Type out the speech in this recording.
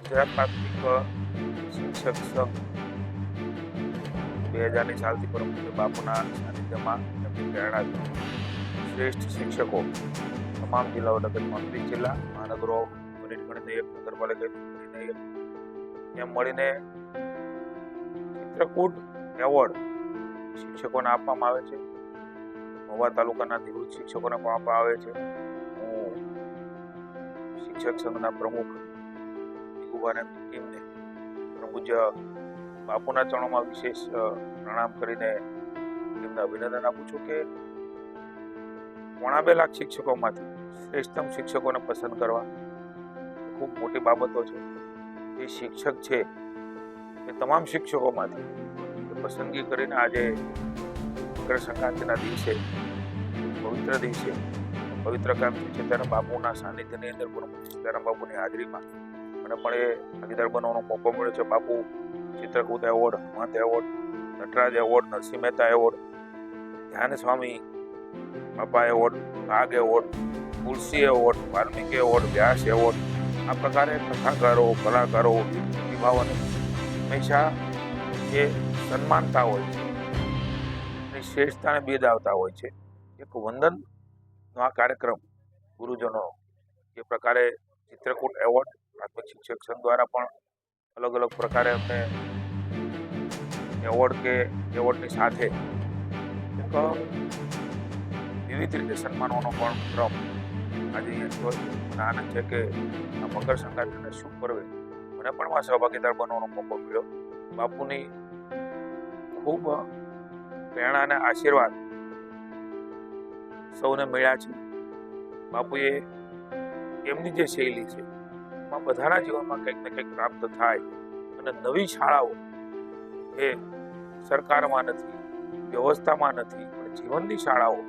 ગુજરાત પ્રાથમિક શિક્ષક સંઘ 2000ની સાલથી પરમ પૂજ્ય બાપુના સાનિધ્યમાં તેમની પ્રેરણાથી શ્રેષ્ઠ શિક્ષકો તમામ જિલ્લાઓ લગતમાં 30 જિલ્લા મહાનગરો ગણિત એક નગરપાલિકા એક એમ મળીને ચિત્રકૂટ એવોર્ડ શિક્ષકોને આપવામાં આવે છે. મહુવા તાલુકાના નિવૃત્ત શિક્ષકોને પણ આપવામાં આવે છે. હું શિક્ષક સંઘના પ્રમુખ ટીમને પૂજ્ય બાપુના ચરણોમાં વિશેષ પ્રણામ કરીને એમને અભિનંદન આપું છું કે 2.5 લાખ શિક્ષકોમાંથી શ્રેષ્ઠતમ શિક્ષકોને પસંદ કરવા ખૂબ મોટી બાબતો છે. એ શિક્ષક છે એ તમામ શિક્ષકોમાંથી પસંદગી કરીને આજે મકર સંક્રાંતિના દિવસે પવિત્ર દિવસે પવિત્ર કામ છે ત્યારે બાપુના સાનિધ્યની અંદર સીતારામ બાપુની હાજરીમાં મને પણ એ ભાગીદાર બનવાનો મોકો મળ્યો છે. Bapu Chitrakoot award, Hanumant award, Nataraj award, Narsinh Mehta award, Dhyan Swami Bapa award, ભાગ award, Tulsi award, Valmiki award, Vyas award, આ પ્રકારે કથાકારો, કલાકારો, પ્રતિભાઓને હંમેશા જે સન્માનતા હોય છે અને શ્રેષ્ઠતાને બિરદાવતા હોય છે. એક વંદનનો આ કાર્યક્રમ ગુરુજનો જે પ્રકારે ચિત્રકૂટ એવોર્ડ પ્રાથમિક શિક્ષક સંઘ દ્વારા પણ અલગ અલગ પ્રકારે અમને એવોર્ડની સાથે એક વિવિધ રીતે સન્માનવાનો પણ ક્રમ આજે અહીંયા જોઈ મને આનંદ છે કે આ મકર સંક્રાંતિના શુભ પર્વે મને પણ આ સહભાગીદાર બનવાનો મોકો મળ્યો. બાપુની ખૂબ પ્રેરણા અને આશીર્વાદ સૌને મળ્યા છે. બાપુએ એમની જે શૈલી છે એમાં બધાના જીવનમાં કંઈક ને કંઈક પ્રાપ્ત થાય અને નવી શાળાઓ એ સરકારમાં નથી, વ્યવસ્થામાં નથી, પણ જીવનની શાળાઓ